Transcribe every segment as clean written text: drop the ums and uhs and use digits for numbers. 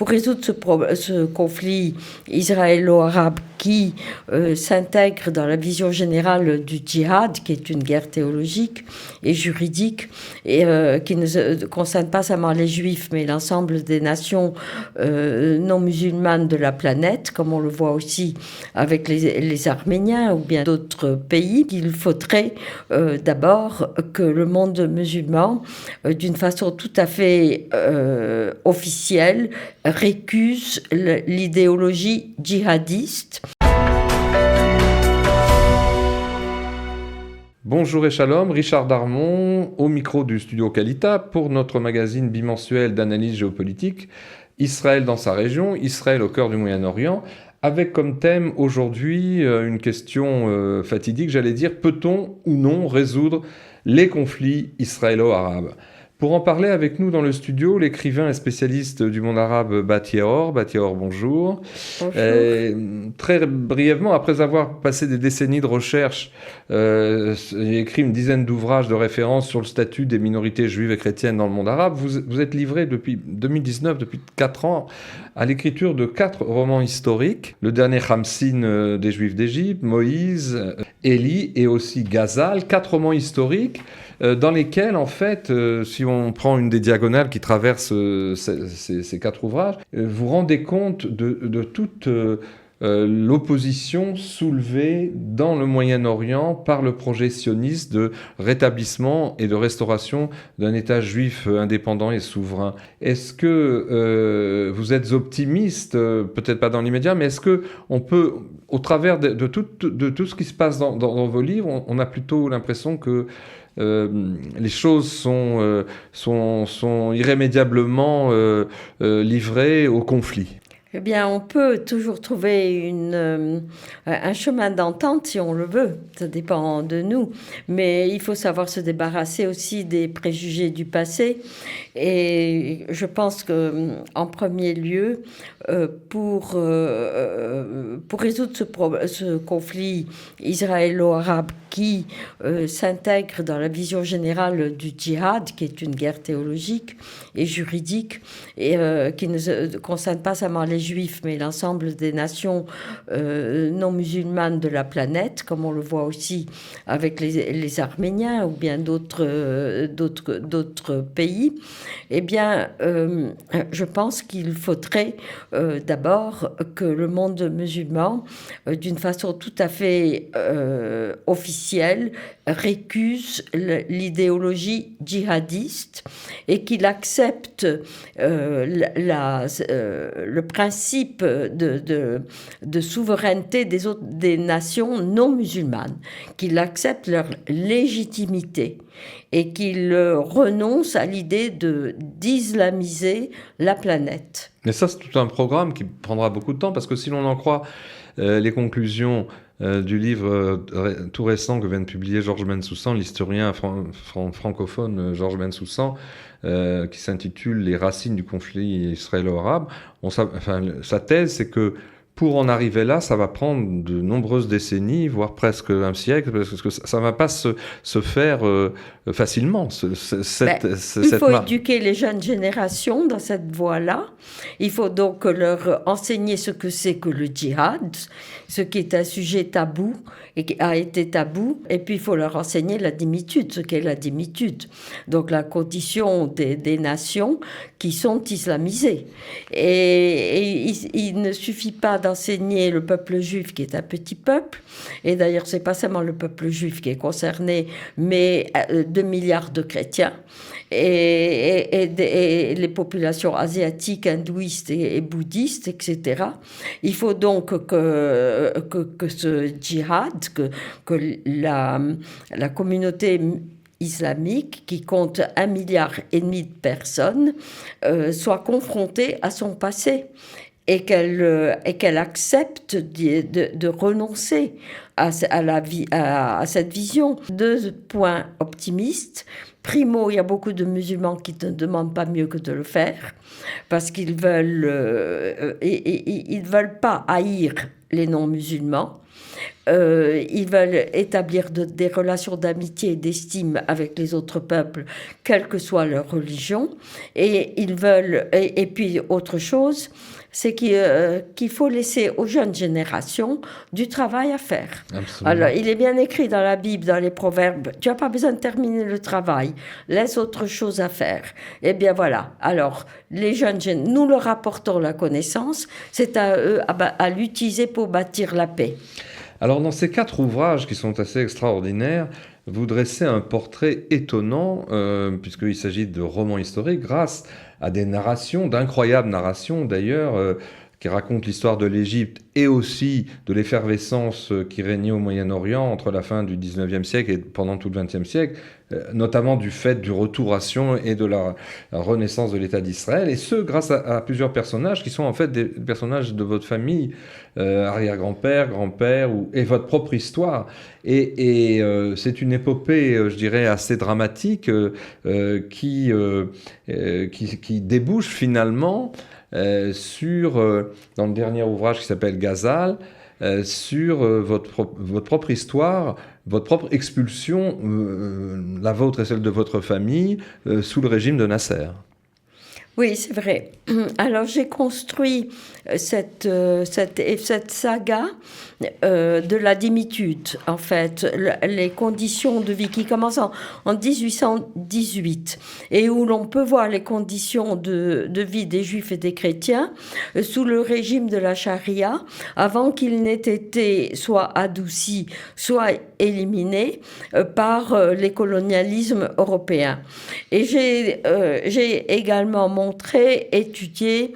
pour résoudre ce conflit israélo-arabe qui s'intègre dans la vision générale du djihad, qui est une guerre théologique et juridique, et qui ne concerne pas seulement les Juifs, mais l'ensemble des nations non musulmanes de la planète, comme on le voit aussi avec les Arméniens ou bien d'autres pays, qu'il faudrait d'abord que le monde musulman, d'une façon tout à fait officielle, récuse l'idéologie djihadiste. Bonjour et shalom, Richard Darmon au micro du studio Kalita pour notre magazine bimensuel d'analyse géopolitique Israël dans sa région, Israël au cœur du Moyen-Orient, avec comme thème aujourd'hui une question fatidique, j'allais dire, peut-on ou non résoudre les conflits israélo-arabes ? Pour en parler avec nous dans le studio, l'écrivain et spécialiste du monde arabe Bat Ye'or. Bat Ye'or, bonjour. Bonjour. Très brièvement, après avoir passé des décennies de recherche, j'ai écrit une dizaine d'ouvrages de référence sur le statut des minorités juives et chrétiennes dans le monde arabe. Vous êtes livré depuis 2019, depuis 4 ans, à l'écriture de 4 romans historiques. Le dernier, Khamsin des Juifs d'Égypte, Moïse, Élie et aussi Ghazal. 4 romans historiques dans lesquels, en fait, si on prend une des diagonales qui traverse ces 4 ouvrages, vous rendez compte de toute l'opposition soulevée dans le Moyen-Orient par le projet sioniste de rétablissement et de restauration d'un État juif indépendant et souverain. Est-ce que vous êtes optimiste, peut-être pas dans l'immédiat, mais est-ce que on peut, au travers de tout ce qui se passe dans vos livres, on a plutôt l'impression que les choses sont irrémédiablement livrées au conflit? Eh bien, on peut toujours trouver un chemin d'entente si on le veut. Ça dépend de nous. Mais il faut savoir se débarrasser aussi des préjugés du passé. Et je pense qu'en premier lieu, pour résoudre ce conflit israélo-arabe qui s'intègre dans la vision générale du djihad, qui est une guerre théologique et juridique, et qui ne concerne pas seulement les Juifs, mais l'ensemble des nations non musulmanes de la planète, comme on le voit aussi avec les Arméniens ou bien d'autres pays, eh bien, je pense qu'il faudrait d'abord que le monde musulman, d'une façon tout à fait officielle, récuse l'idéologie djihadiste et qu'il accepte le principe de souveraineté des nations non musulmanes, qu'il accepte leur légitimité et qu'il renonce à l'idée d'islamiser la planète. Mais ça, c'est tout un programme qui prendra beaucoup de temps, parce que si l'on en croit les conclusions du livre tout récent que vient de publier Georges Bensoussan, l'historien francophone Georges Bensoussan, qui s'intitule « Les racines du conflit israélo-arabe », sa thèse, c'est que pour en arriver là, ça va prendre de nombreuses décennies, voire presque un siècle, parce que ça ne va pas se faire facilement. Il faut éduquer les jeunes générations dans cette voie-là. Il faut donc leur enseigner ce que c'est que le djihad, ce qui est un sujet tabou et qui a été tabou. Et puis il faut leur enseigner la dhimitude, ce qu'est la dhimitude. Donc la condition des nations qui sont islamisées. Et il ne suffit pas d'enseigner le peuple juif qui est un petit peuple, et d'ailleurs c'est pas seulement le peuple juif qui est concerné, mais 2 milliards de chrétiens et les populations asiatiques, hindouistes et bouddhistes, etc. Il faut donc que ce djihad, que la communauté islamique, qui compte 1,5 milliard de personnes, soit confrontée à son passé. Et qu'elle accepte de renoncer à cette vision. 2 points optimistes. Primo, il y a beaucoup de musulmans qui ne demandent pas mieux que de le faire, parce qu'ils veulent pas haïr les non-musulmans. Ils veulent établir des relations d'amitié et d'estime avec les autres peuples, quelle que soit leur religion. Et ils veulent, et puis autre chose, c'est qu'il faut laisser aux jeunes générations du travail à faire. Absolument. Alors, il est bien écrit dans la Bible, dans les proverbes, tu n'as pas besoin de terminer le travail, laisse autre chose à faire. Eh bien voilà, alors les jeunes, nous leur apportons la connaissance, c'est à eux à l'utiliser pour bâtir la paix. Alors dans ces 4 ouvrages qui sont assez extraordinaires, vous dressez un portrait étonnant, puisqu'il s'agit de romans historiques, grâce à des narrations, d'incroyables narrations d'ailleurs, qui racontent l'histoire de l'Égypte et aussi de l'effervescence qui régnait au Moyen-Orient entre la fin du 19e siècle et pendant tout le 20e siècle, notamment du fait du retour à Sion et de la renaissance de l'État d'Israël, et ce, grâce à plusieurs personnages qui sont en fait des personnages de votre famille, arrière-grand-père, grand-père, et votre propre histoire. Et c'est une épopée, je dirais, assez dramatique qui débouche finalement sur, dans le dernier ouvrage qui s'appelle Ghazal, sur votre propre histoire, votre propre expulsion, la vôtre et celle de votre famille, sous le régime de Nasser. Oui, c'est vrai. Alors j'ai construit cette saga de la dimitude, en fait, les conditions de vie qui commencent en 1818 et où l'on peut voir les conditions de vie des Juifs et des chrétiens sous le régime de la charia, avant qu'il n'ait été soit adouci, soit éliminé par les colonialismes européens. Et j'ai également montré, étudié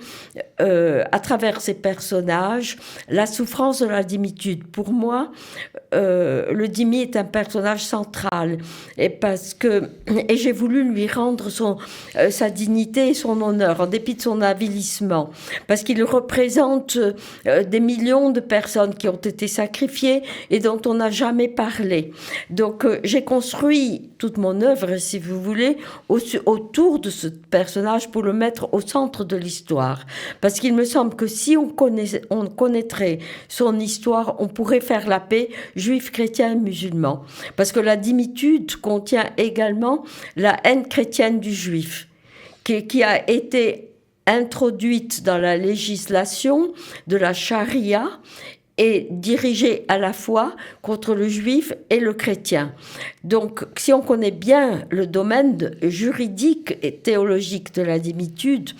à travers ces personnages la souffrance de la dimitude. Pour moi, le dhimmi est un personnage central et j'ai voulu lui rendre sa dignité et son honneur en dépit de son avilissement, parce qu'il représente des millions de personnes qui ont été sacrifiées et dont on n'a jamais parlé. Donc j'ai construit toute mon œuvre, si vous voulez, autour de ce personnage pour le mettre au centre de l'histoire, parce qu'il me semble que si on connaîtrait son histoire, on pourrait faire la paix juifs, chrétiens et musulmans, parce que la dimitude contient également la haine chrétienne du juif, qui a été introduite dans la législation de la charia et dirigée à la fois contre le juif et le chrétien. Donc, si on connaît bien le domaine juridique et théologique de la dimitude,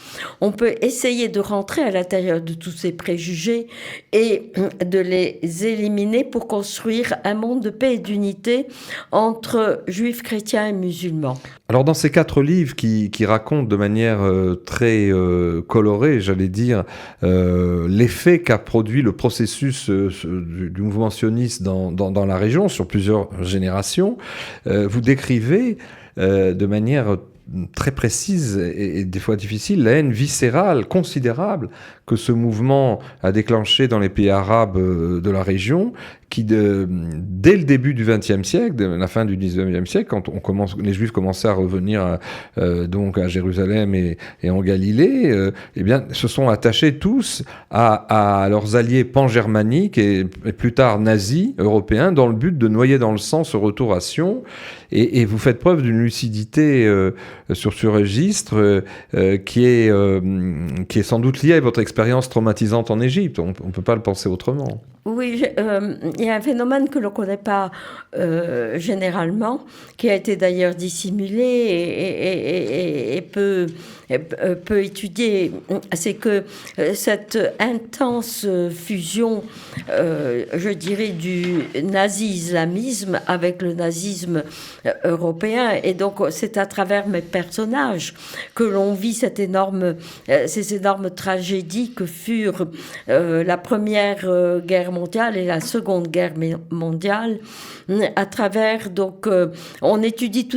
on peut essayer de rentrer à l'intérieur de tous ces préjugés et de les éliminer pour construire un monde de paix et d'unité entre juifs, chrétiens et musulmans. Alors dans ces 4 livres qui racontent de manière très colorée, j'allais dire, l'effet qu'a produit le processus du mouvement sioniste dans la région sur plusieurs générations, vous décrivez de manière très précise et des fois difficile la haine viscérale considérable que ce mouvement a déclenché dans les pays arabes de la région, qui dès le début du XXe siècle, la fin du XIXe siècle, quand les Juifs commençaient à revenir donc à Jérusalem et en Galilée, eh bien, se sont attachés tous à leurs alliés pan-germaniques et plus tard nazis européens, dans le but de noyer dans le sang ce retour à Sion. Et vous faites preuve d'une lucidité sur ce registre qui est sans doute liée à votre expérience traumatisante en Égypte. On ne peut pas le penser autrement. Oui, il y a un phénomène que l'on ne connaît pas généralement, qui a été d'ailleurs dissimulé et peu étudié. C'est que cette intense fusion, je dirais, du nazi-islamisme avec le nazisme européen, et donc c'est à travers mes personnages que l'on vit ces énormes tragédies que furent la Première Guerre mondiale et la Seconde Seconde Guerre mondiale, à travers, donc, on étudie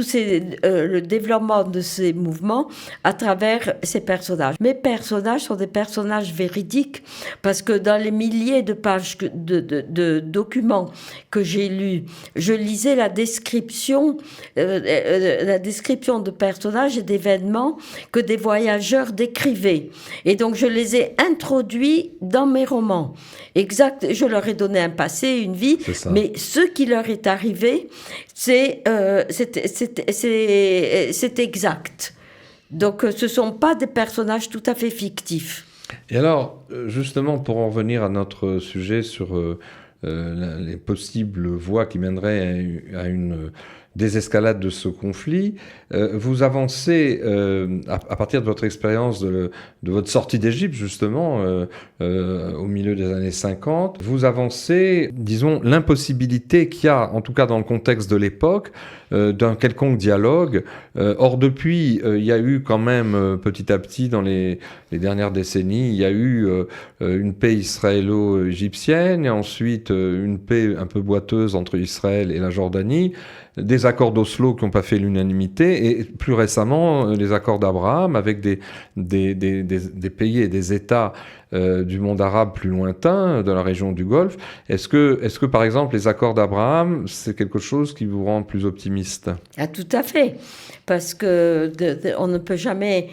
le développement de ces mouvements à travers ces personnages. Mes personnages sont des personnages véridiques, parce que dans les milliers de pages de documents que j'ai lus, je lisais la description de personnages et d'événements que des voyageurs décrivaient. Et donc, je les ai introduits dans mes romans. Exact, je leur ai donné un passé, une vie, mais ce qui leur est arrivé, c'est exact. Donc, ce ne sont pas des personnages tout à fait fictifs. Et alors, justement, pour en revenir à notre sujet sur les possibles voies qui mèneraient à une désescalade de ce conflit, vous avancez, à partir de votre expérience de votre sortie d'Égypte, justement, au milieu des années 50, vous avancez, disons, l'impossibilité qu'il y a, en tout cas dans le contexte de l'époque, d'un quelconque dialogue. Or, depuis, il y a eu quand même, petit à petit, dans les dernières décennies, il y a eu une paix israélo-égyptienne, et ensuite une paix un peu boiteuse entre Israël et la Jordanie, des accords d'Oslo qui n'ont pas fait l'unanimité, et plus récemment, les accords d'Abraham avec des pays et des États du monde arabe plus lointain, de la région du Golfe. Est-ce que par exemple, les accords d'Abraham, c'est quelque chose qui vous rend plus optimiste ? Ah, tout à fait, parce que on ne peut jamais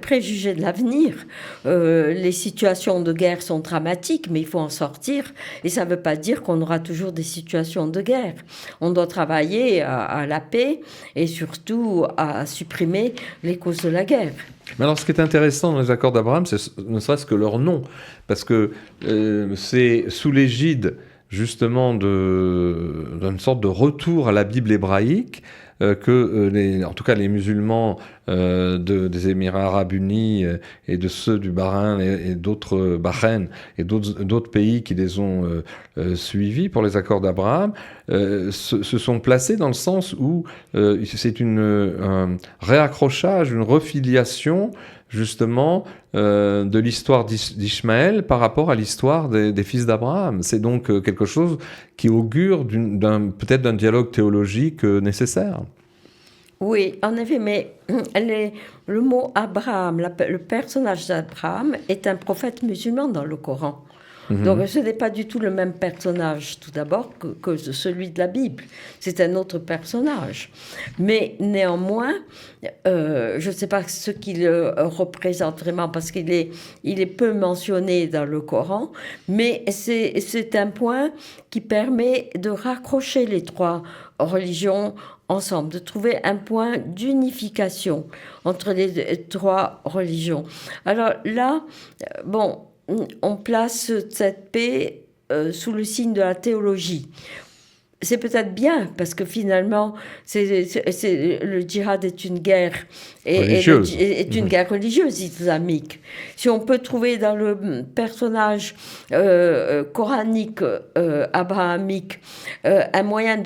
préjuger de l'avenir. Les situations de guerre sont dramatiques, mais il faut en sortir. Et ça ne veut pas dire qu'on aura toujours des situations de guerre. On doit travailler à la paix et surtout à supprimer les causes de la guerre. Mais alors, ce qui est intéressant dans les accords d'Abraham, c'est ne serait-ce que leur nom, parce que c'est sous l'égide justement d'une sorte de retour à la Bible hébraïque que en tout cas les musulmans des Émirats arabes unis et de ceux du Bahreïn et d'autres Bahreïn et d'autres pays qui les ont suivis pour les accords d'Abraham se sont placés dans le sens où c'est un réaccrochage, une refiliation justement de l'histoire d'Ishmaël par rapport à l'histoire des fils d'Abraham. C'est donc quelque chose qui augure peut-être d'un dialogue théologique nécessaire. Oui, en effet, mais le mot Abraham, le personnage d'Abraham est un prophète musulman dans le Coran. Donc ce n'est pas du tout le même personnage, tout d'abord, que celui de la Bible. C'est un autre personnage. Mais néanmoins, je ne sais pas ce qu'il représente vraiment, parce qu'il est peu mentionné dans le Coran, mais c'est un point qui permet de raccrocher les trois religions ensemble, de trouver un point d'unification entre les trois religions. Alors là, on place cette paix sous le signe de la théologie. C'est peut-être bien, parce que finalement, le djihad est une guerre religieuse. Est une guerre religieuse islamique. Si on peut trouver dans le personnage coranique, abrahamique, un moyen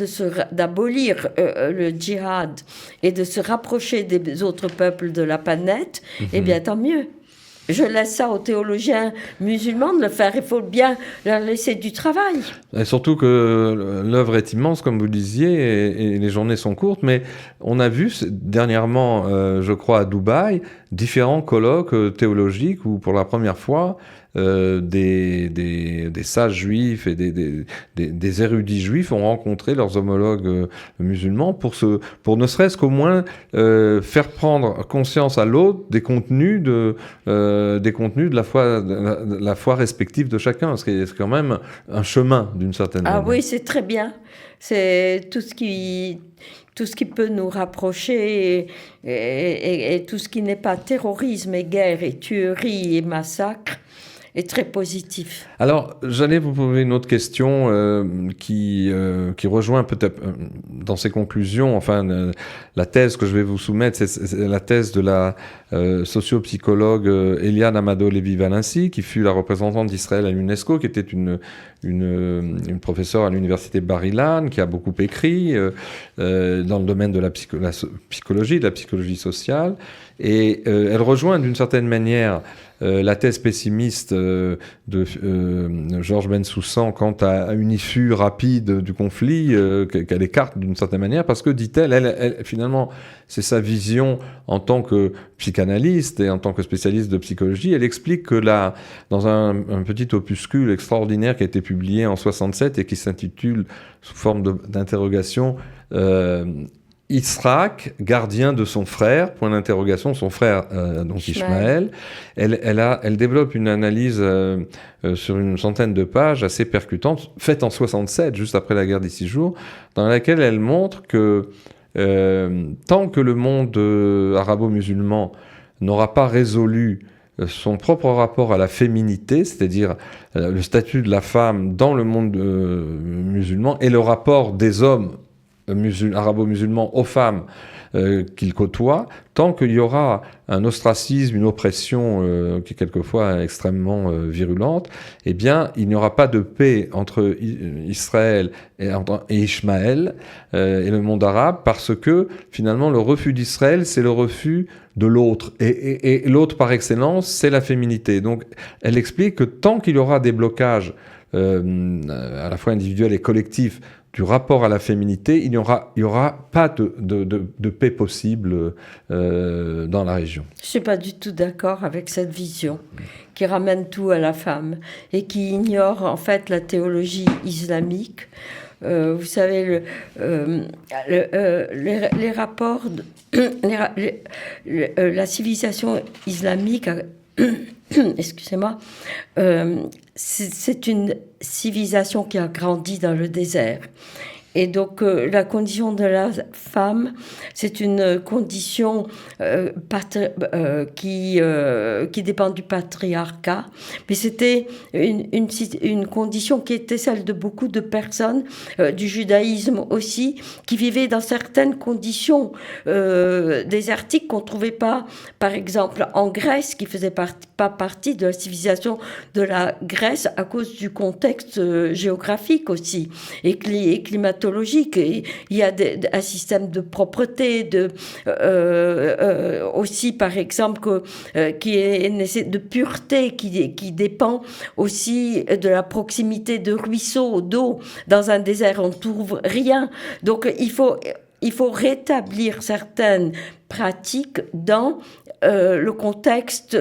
d'abolir le djihad et de se rapprocher des autres peuples de la planète, eh bien tant mieux. Je laisse ça aux théologiens musulmans de le faire. Il faut bien leur laisser du travail. Et surtout que l'œuvre est immense, comme vous le disiez, et les journées sont courtes. Mais on a vu dernièrement, je crois, à Dubaï, différents colloques théologiques où, pour la première fois, des sages juifs et des érudits juifs ont rencontré leurs homologues musulmans pour ne serait-ce qu'au moins faire prendre conscience à l'autre des contenus de la foi respective de chacun. C'est quand même un chemin d'une certaine manière. Ah oui, c'est très bien. C'est tout ce qui peut nous rapprocher et tout ce qui n'est pas terrorisme et guerre et tuerie et massacre est très positif. Alors, j'allais vous poser une autre question qui rejoint peut-être dans ces conclusions, enfin, la thèse que je vais vous soumettre, c'est la thèse de la sociopsychologue Eliane Amado Lévy-Valency, qui fut la représentante d'Israël à l'UNESCO, qui était une professeure à l'université Bar-Ilan, qui a beaucoup écrit dans le domaine de la psychologie, de la psychologie sociale, Et elle rejoint d'une certaine manière la thèse pessimiste de Georges Bensoussan quant à une issue rapide du conflit qu'elle écarte d'une certaine manière, parce que, dit-elle, finalement, c'est sa vision en tant que psychanalyste et en tant que spécialiste de psychologie. Elle explique que dans un petit opuscule extraordinaire qui a été publié en 67 et qui s'intitule, sous forme d'interrogation, Yitzhak, gardien de son frère, point d'interrogation, son frère, donc Ishmaël. Elle développe une analyse sur une centaine de pages assez percutante, faite en 67, juste après la guerre des 6 jours, dans laquelle elle montre que tant que le monde arabo-musulman n'aura pas résolu son propre rapport à la féminité, c'est-à-dire le statut de la femme dans le monde musulman et le rapport des hommes arabo-musulmans aux femmes qu'ils côtoient, tant qu'il y aura un ostracisme, une oppression qui est quelquefois extrêmement virulente, eh bien, il n'y aura pas de paix entre Israël et Ishmaël et le monde arabe, parce que, finalement, le refus d'Israël, c'est le refus de l'autre. Et l'autre, par excellence, c'est la féminité. Donc, elle explique que tant qu'il y aura des blocages à la fois individuels et collectifs du rapport à la féminité, il n'y aura pas de paix possible dans la région. Je ne suis pas du tout d'accord avec cette vision qui ramène tout à la femme et qui ignore en fait la théologie islamique. Vous savez, les rapports, la civilisation islamique, excusez-moi, c'est une civilisation qui a grandi dans le désert. Et donc, la condition de la femme, c'est une condition qui dépend du patriarcat. Mais c'était une condition qui était celle de beaucoup de personnes, du judaïsme aussi, qui vivaient dans certaines conditions désertiques qu'on ne trouvait pas, par exemple, en Grèce, qui ne faisait pas partie de la civilisation de la Grèce à cause du contexte géographique aussi, et climatologique. Et il y a un système de propreté, aussi par exemple qui est de pureté, qui dépend aussi de la proximité de ruisseaux, d'eau. Dans un désert, on ne trouve rien. Donc il faut rétablir certaines pratiques dans le contexte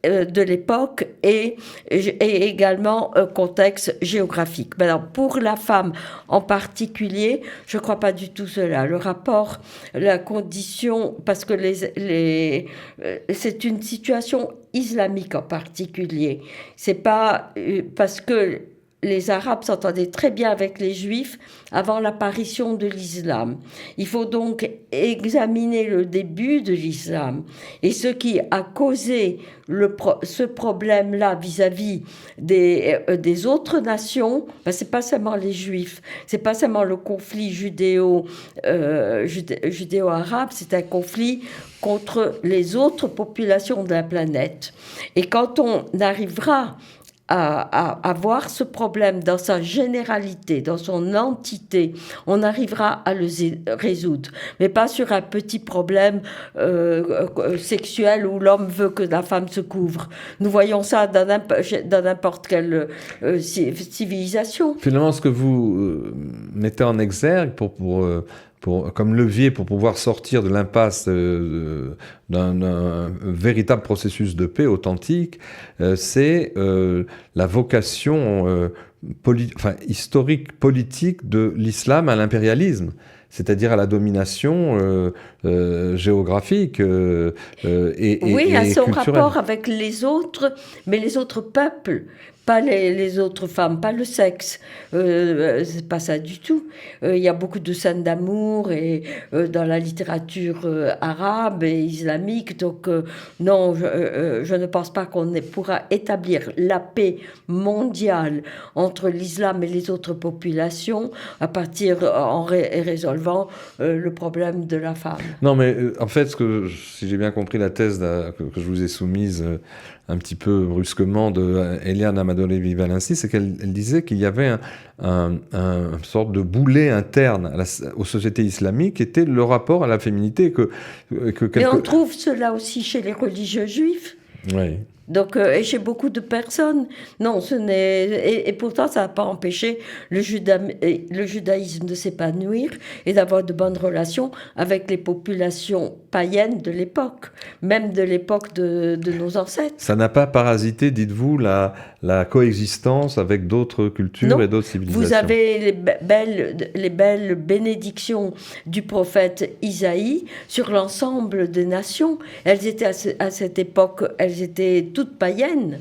de l'époque et également contexte géographique. Maintenant, pour la femme en particulier, je ne crois pas du tout cela. Le rapport, la condition, parce que c'est une situation islamique en particulier. C'est pas parce que les Arabes s'entendaient très bien avec les Juifs avant l'apparition de l'islam. Il faut donc examiner le début de l'islam et ce qui a causé ce problème-là vis-à-vis des autres nations. C'est pas seulement les Juifs, c'est pas seulement le conflit judéo-arabe, c'est un conflit contre les autres populations de la planète. Et quand on arrivera à voir ce problème dans sa généralité, dans son entité, on arrivera à le résoudre. Mais pas sur un petit problème sexuel où l'homme veut que la femme se couvre. Nous voyons ça dans n'importe quelle civilisation. Finalement, ce que vous mettez en exergue comme levier pour pouvoir sortir de l'impasse d'un véritable processus de paix authentique, c'est la vocation historique, politique de l'islam à l'impérialisme, c'est-à-dire à la domination géographique et à son culturelle. Rapport avec les autres, mais les autres peuples. Pas les autres femmes, pas le sexe. C'est pas ça du tout. Il y a beaucoup de scènes d'amour et dans la littérature arabe et islamique. Donc non, je ne pense pas qu'on pourra établir la paix mondiale entre l'islam et les autres populations en résolvant le problème de la femme. Non, mais en fait, si j'ai bien compris la thèse que je vous ai soumise un petit peu brusquement de Eliane Amadollévi-Valency, c'est qu'elle disait qu'il y avait une sorte de boulet interne aux sociétés islamiques qui était le rapport à la féminité. Et on trouve cela aussi chez les religieux juifs. Oui. Donc, et chez beaucoup de personnes. Non, et pourtant, ça n'a pas empêché le judaïsme de s'épanouir et d'avoir de bonnes relations avec les populations païennes de l'époque, même de l'époque de nos ancêtres. Ça n'a pas parasité, dites-vous, la coexistence avec d'autres cultures et d'autres civilisations. Vous avez les belles bénédictions du prophète Isaïe sur l'ensemble des nations. Elles étaient à cette époque, elles étaient toutes païennes,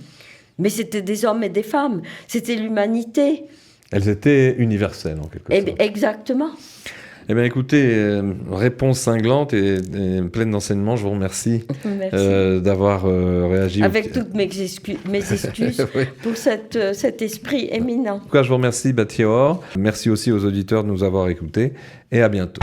mais c'était des hommes et des femmes, c'était l'humanité. Elles étaient universelles en quelque sorte. Exactement. Eh bien écoutez, réponse cinglante et pleine d'enseignements, je vous remercie d'avoir réagi. Avec toutes mes excuses oui. Pour cet esprit éminent. En tout cas, je vous remercie Bâti Or. Merci aussi aux auditeurs de nous avoir écoutés et à bientôt.